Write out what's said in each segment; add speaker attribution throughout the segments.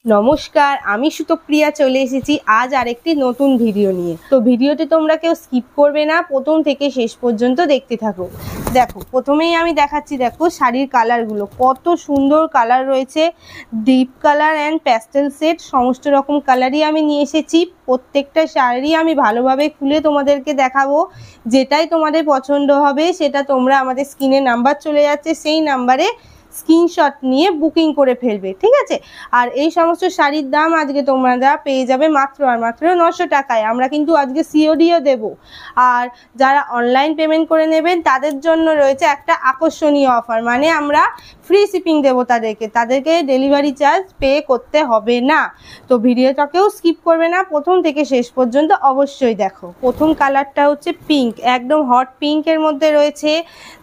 Speaker 1: নমস্কার, আমি সুতপ্রিয়া চলে এসেছি আজ আরেকটি নতুন ভিডিও নিয়ে। তো ভিডিওটি তোমরা কেউ স্কিপ করবে না, প্রথম থেকে শেষ পর্যন্ত দেখতে থাকো। দেখো, প্রথমেই আমি দেখাচ্ছি, দেখো শাড়ির কালারগুলো কত সুন্দর কালার রয়েছে। Deep colour and pastel set সমস্ত রকম কালারই আমি নিয়ে এসেছি। প্রত্যেকটা শাড়ি আমি ভালোভাবে খুলে তোমাদেরকে দেখাবো। যেটাই তোমাদের পছন্দ হবে সেটা তোমরা আমাদের স্ক্রিনে নাম্বার চলে যাচ্ছে, সেই নাম্বারে স্ক্রিনশট নিয়ে বুকিং করে ফেলবে, ঠিক আছে। আর এই সমস্ত শাড়ির দাম আজকে তোমরা পেয়ে যাবে মাত্র আর মাত্র 900 টাকায়। আমরা কিন্তু আজকে সিওডিও দেব। আর যারা অনলাইন পেমেন্ট করে নেবেন তাদের জন্য রয়েছে একটা আকর্ষণীয় অফার, মানে আমরা ফ্রি শিপিং দেবো তাদেরকে ডেলিভারি চার্জ পে করতে হবে না। তো ভিডিওটাকেও স্কিপ করবে না, প্রথম থেকে শেষ পর্যন্ত অবশ্যই দেখো। প্রথম কালারটা হচ্ছে পিঙ্ক, একদম হট পিঙ্কের মধ্যে রয়েছে।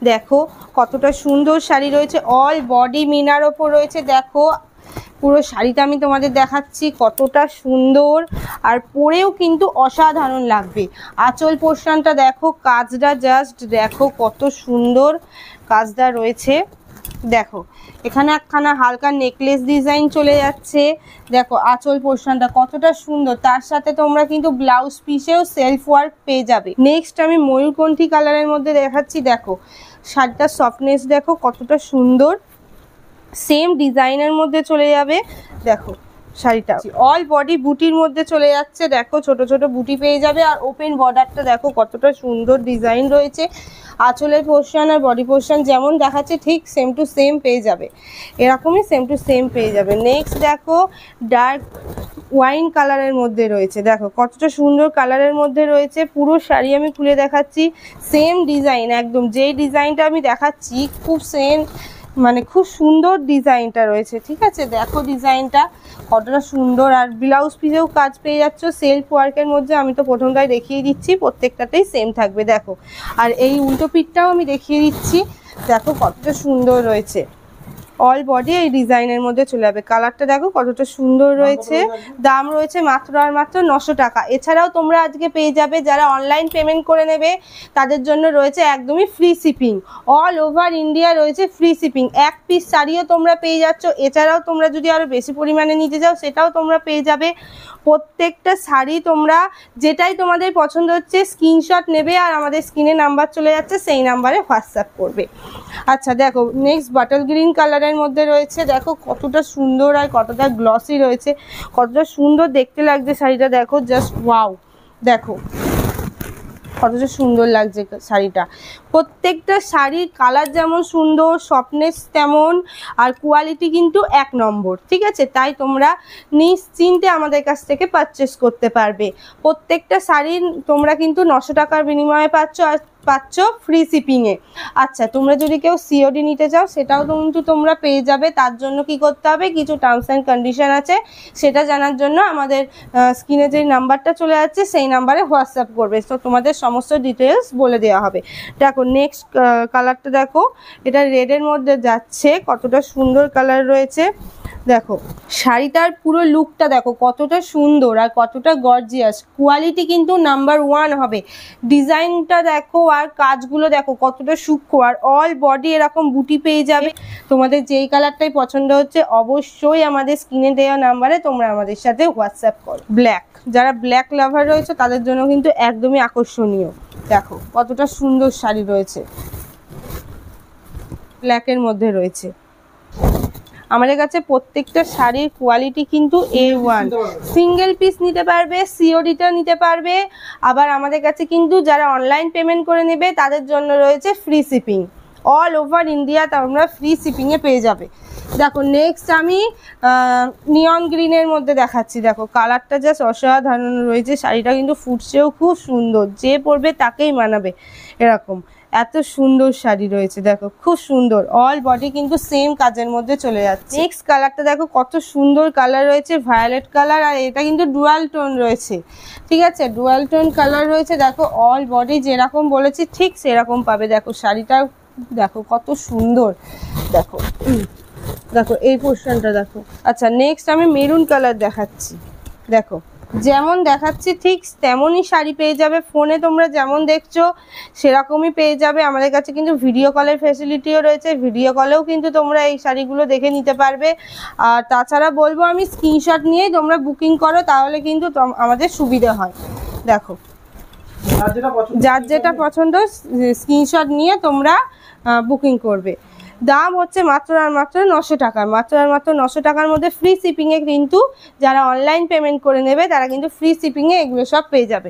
Speaker 1: দেখো কতটা সুন্দর শাড়ি রয়েছে, অল বডি মিনার ওপর রয়েছে। দেখো পুরো শাড়িটা আমি তোমাদের দেখাচ্ছি কতটা সুন্দর, আর পরেও কিন্তু অসাধারণ লাগবে। আঁচল পোর্শনটা দেখো, কাজটা জাস্ট দেখো কত সুন্দর কাজটা রয়েছে। দেখো এখানে একখানা হালকা নেকলেস ডিজাইন চলে যাচ্ছে। দেখো আঁচল পোর্শনটা কতটা সুন্দর, তার সাথে তোমরা কিন্তু ব্লাউজ পিসেও সেলফ ওয়ার্ক পেয়ে যাবে। নেক্সট আমি ময়ূরকণ্ঠী কালারের মধ্যে দেখাচ্ছি। দেখো শাড়িটার সফটনেস দেখো কতটা সুন্দর, সেম ডিজাইনের মধ্যে চলে যাবে। দেখো শাড়িটা অল বডি বুটির মধ্যে চলে যাচ্ছে। দেখো ছোট ছোট বুটি পেয়ে যাবে, আর ওপেন বর্ডারটা দেখো কতটা সুন্দর ডিজাইন রয়েছে। আঁচলের পোর্শন আর বডি পোর্শন যেমন দেখাচ্ছে ঠিক সেম টু সেম পেয়ে যাবে, এরকমই সেম টু সেম পেয়ে যাবে। নেক্সট দেখো ডার্ক ওয়াইন কালারের মধ্যে রয়েছে। দেখো কতটা সুন্দর কালারের মধ্যে রয়েছে। পুরো শাড়ি আমি খুলে দেখাচ্ছি, সেম ডিজাইন, একদম যেই ডিজাইনটা আমি দেখাচ্ছি খুব সেম, মানে খুব সুন্দর ডিজাইনটা রয়েছে, ঠিক আছে। দেখো ডিজাইনটা কতটা সুন্দর, আর ব্লাউজ পিসেও কাজ পেয়ে যাচ্ছ সেলফ ওয়ার্কের মধ্যে। আমি তো প্রথমটাই দেখিয়ে দিচ্ছি, প্রত্যেকটাতেই সেম থাকবে। দেখো আর এই উল্টো পিঠটাও আমি দেখিয়ে দিচ্ছি, দেখো কতটা সুন্দর রয়েছে। অল বডি এই ডিজাইনের মধ্যে চলে যাবে। কালারটা দেখো কতটা সুন্দর রয়েছে। দাম রয়েছে মাত্র আর মাত্র 900 টাকা। এছাড়াও তোমরা আজকে পেয়ে যাবে, যারা অনলাইন পেমেন্ট করে নেবে তাদের জন্য রয়েছে একদমই free shipping. All over India রয়েছে ফ্রি শিপিং। এক পিস শাড়িও তোমরা পেয়ে যাচ্ছ। এছাড়াও তোমরা যদি আরও বেশি পরিমাণে নিতে যাও সেটাও তোমরা পেয়ে যাবে। প্রত্যেকটা শাড়ি তোমরা যেটাই তোমাদের পছন্দ হচ্ছে স্ক্রিনশট নেবে, আর আমাদের স্ক্রিনে নাম্বার চলে যাচ্ছে সেই নাম্বারে হোয়াটসঅ্যাপ করবে। আচ্ছা দেখো নেক্সট বটল গ্রিন কালারের মধ্যে রয়েছে। দেখো কতটা সুন্দর আর কতটা গ্লসি রয়েছে, কতটা সুন্দর দেখতে লাগছে শাড়িটা। দেখো জাস্ট ওয়াও, দেখো কতটা সুন্দর লাগছে শাড়িটা। প্রত্যেকটা শাড়ির কালার যেমন সুন্দর, সফটনেস তেমন, আর কোয়ালিটি কিন্তু 1 নম্বর, ঠিক আছে। তাই তোমরা নিশ্চিন্তে আমাদের কাছ থেকে পারচেস করতে পারবে। প্রত্যেকটা শাড়ি তোমরা কিন্তু 900 টাকার বিনিময়ে পাচ্ছ ফ্রি শিপিংয়ে। আচ্ছা তোমরা যদি কেউ সিওডি নিতে চাও সেটাও কিন্তু তোমরা পেয়ে যাবে। তার জন্য কি করতে হবে, কিছু টার্মস অ্যান্ড কন্ডিশন আছে, সেটা জানার জন্য আমাদের স্ক্রিনে যে নাম্বারটা চলে যাচ্ছে সেই নাম্বারে হোয়াটসঅ্যাপ করবে, তো তোমাদের সমস্ত ডিটেলস বলে দেওয়া হবে। দেখো নেক্সট কালারটা দেখো, এটা রেডের মধ্যে যাচ্ছে, কতটা সুন্দর কালার রয়েছে। দেখো শাড়িটার পুরো লুকটা দেখো কতটা সুন্দর আর কতটা গর্জিয়াস। কোয়ালিটি কিন্তু নাম্বার 1 হবে। ডিজাইনটা দেখো আর কাজগুলো দেখো কতটা সূক্ষ্ম, আর অল বডি এরকম বুটি পেয়ে যাবে। তোমাদের যেই কালারটাই পছন্দ হচ্ছে অবশ্যই আমাদের স্ক্রিনে দেওয়া নাম্বারে তোমরা আমাদের সাথে হোয়াটসঅ্যাপ করো। ব্ল্যাক, যারা ব্ল্যাক লাভার রয়েছে তাদের জন্য কিন্তু একদমই আকর্ষণীয়। দেখো কতটা সুন্দর শাড়ি রয়েছে, ব্ল্যাকের মধ্যে রয়েছে। আমাদের কাছে প্রত্যেকটা শাড়ির কোয়ালিটি কিন্তু A1। সিঙ্গেল পিস নিতে পারবে, সিওডিটা নিতে পারবে। আবার আমাদের কাছে কিন্তু যারা অনলাইন পেমেন্ট করে নেবে তাদের জন্য রয়েছে free shipping. All over India তোমরা ফ্রি শিপিংয়ে পেয়ে যাবে। দেখো নেক্সট আমি নিয়ন গ্রিনের মধ্যে দেখাচ্ছি। দেখো কালারটা জাস্ট অসাধারণ রয়েছে। শাড়িটা কিন্তু ফুটছেও খুব সুন্দর, যে পরবে তাকেই মানাবে এরকম। এত সুন্দর শাড়ি রয়েছে, দেখো খুব সুন্দর। অল বডি কিন্তু সেম কাজের মধ্যে চলে যাচ্ছে। নেক্সট কালারটা দেখো কত সুন্দর কালার রয়েছে, ভায়োলেট কালার, আর এটা কিন্তু ডুয়াল টোন রয়েছে, ঠিক আছে। ডুয়াল টোন কালার রয়েছে। দেখো অল বডি যেরকম বলেছি ঠিক সেরকম পাবে। দেখো শাড়িটা দেখো কত সুন্দর, দেখো দেখো এই পোর্শনটা দেখো। আচ্ছা নেক্সট আমি মেরুন কালার দেখাচ্ছি। দেখো যেমন দেখাচ্ছি ঠিক তেমনই শাড়ি পেয়ে যাবে। ফোনে তোমরা যেমন দেখছো সেরকমই পেয়ে যাবে। আমাদের কাছে কিন্তু ভিডিও কলের ফ্যাসিলিটিও রয়েছে, ভিডিও কলেও কিন্তু তোমরা এই শাড়িগুলো দেখে নিতে পারবে। আর তাছাড়া বলবো আমি স্ক্রিনশট নিয়েই তোমরা বুকিং করো, তাহলে কিন্তু আমাদের সুবিধা হয়। দেখো যার যেটা পছন্দ স্ক্রিনশট নিয়ে তোমরা বুকিং করবে। দাম হচ্ছে মাত্র আর মাত্র 900 টাকা, মাত্র আর মাত্র 900 টাকার মধ্যে ফ্রি শিপিংয়ে কিন্তু যারা অনলাইন পেমেন্ট করে নেবে তারা কিন্তু ফ্রি শিপিংয়ে এগুলো সব পেয়ে যাবে।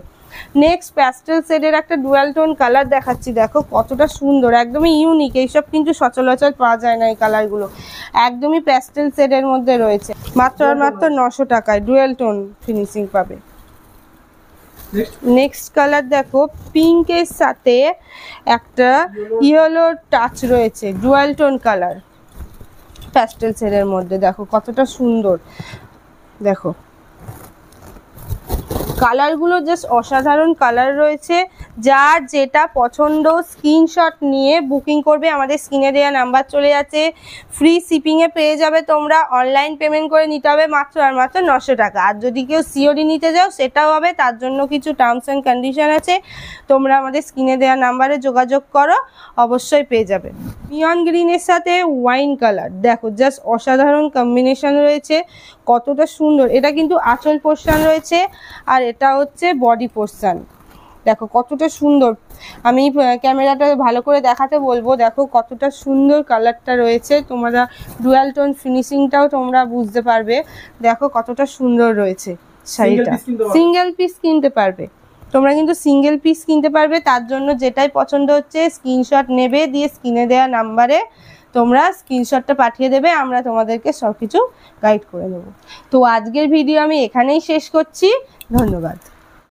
Speaker 1: নেক্সট প্যাস্টেল শেডের একটা ডুয়াল টোন কালার দেখাচ্ছি, দেখো কতটা সুন্দর, একদমই ইউনিক। এইসব কিন্তু সচরাচর পাওয়া যায় না, এই কালারগুলো একদমই প্যাস্টেল শেডের মধ্যে রয়েছে। মাত্র আর মাত্র 900 টাকায় ডুয়াল টোন ফিনিশিং পাবে। নেক্সট কালার দেখো পিঙ্কের সাথে একটা ইয়েলো টাচ রয়েছে, ডুয়াল টোন কালার প্যাস্টেল শেডের মধ্যে। দেখো কতটা সুন্দর, দেখো কালারগুলো জাস্ট অসাধারণ কালার রয়েছে। যার যেটা পছন্দ স্ক্রিনশট নিয়ে বুকিং করবে, আমাদের স্ক্রিনে দেওয়া নাম্বার চলে যাচ্ছে। ফ্রি শিপিংয়ে পেয়ে যাবে তোমরা, অনলাইন পেমেন্ট করে নিতে হবে মাত্র আর মাত্র 900 টাকা। আর যদি কেউ সিওডি নিতে যাও সেটাও হবে, তার জন্য কিছু টার্মস অ্যান্ড কন্ডিশন আছে। তোমরা আমাদের স্ক্রিনে দেওয়া নাম্বারে যোগাযোগ করো, অবশ্যই পেয়ে যাবে। নিয়ন গ্রিনের সাথে ওয়াইন কালার, দেখো জাস্ট অসাধারণ কম্বিনেশন রয়েছে, কতটা সুন্দর। এটা কিন্তু আঁচল পোর্শন রয়েছে আর এটা হচ্ছে বডি পোর্শন। দেখো কতটা সুন্দর, আমি ক্যামেরাটা ভালো করে দেখাতে বলবো। দেখো কতটা সুন্দর কালারটা রয়েছে, তোমরা ডুয়াল টোন ফিনিশিংটাও তোমরা বুঝতে পারবে। দেখো কতটা সুন্দর রয়েছে শাড়িটা। সিঙ্গেল পিস কিনতে পারবে তোমরা, কিন্তু সিঙ্গেল পিস কিনতে পারবে। তার জন্য যেটাই পছন্দ হচ্ছে স্ক্রিনশট নেবে, দিয়ে স্ক্রিনে দেওয়া নাম্বারে তোমরা স্ক্রিনশটটা পাঠিয়ে দেবে, আমরা তোমাদেরকে সব কিছু গাইড করে দেবো। তো আজকের ভিডিও আমি এখানেই শেষ করছি, ধন্যবাদ।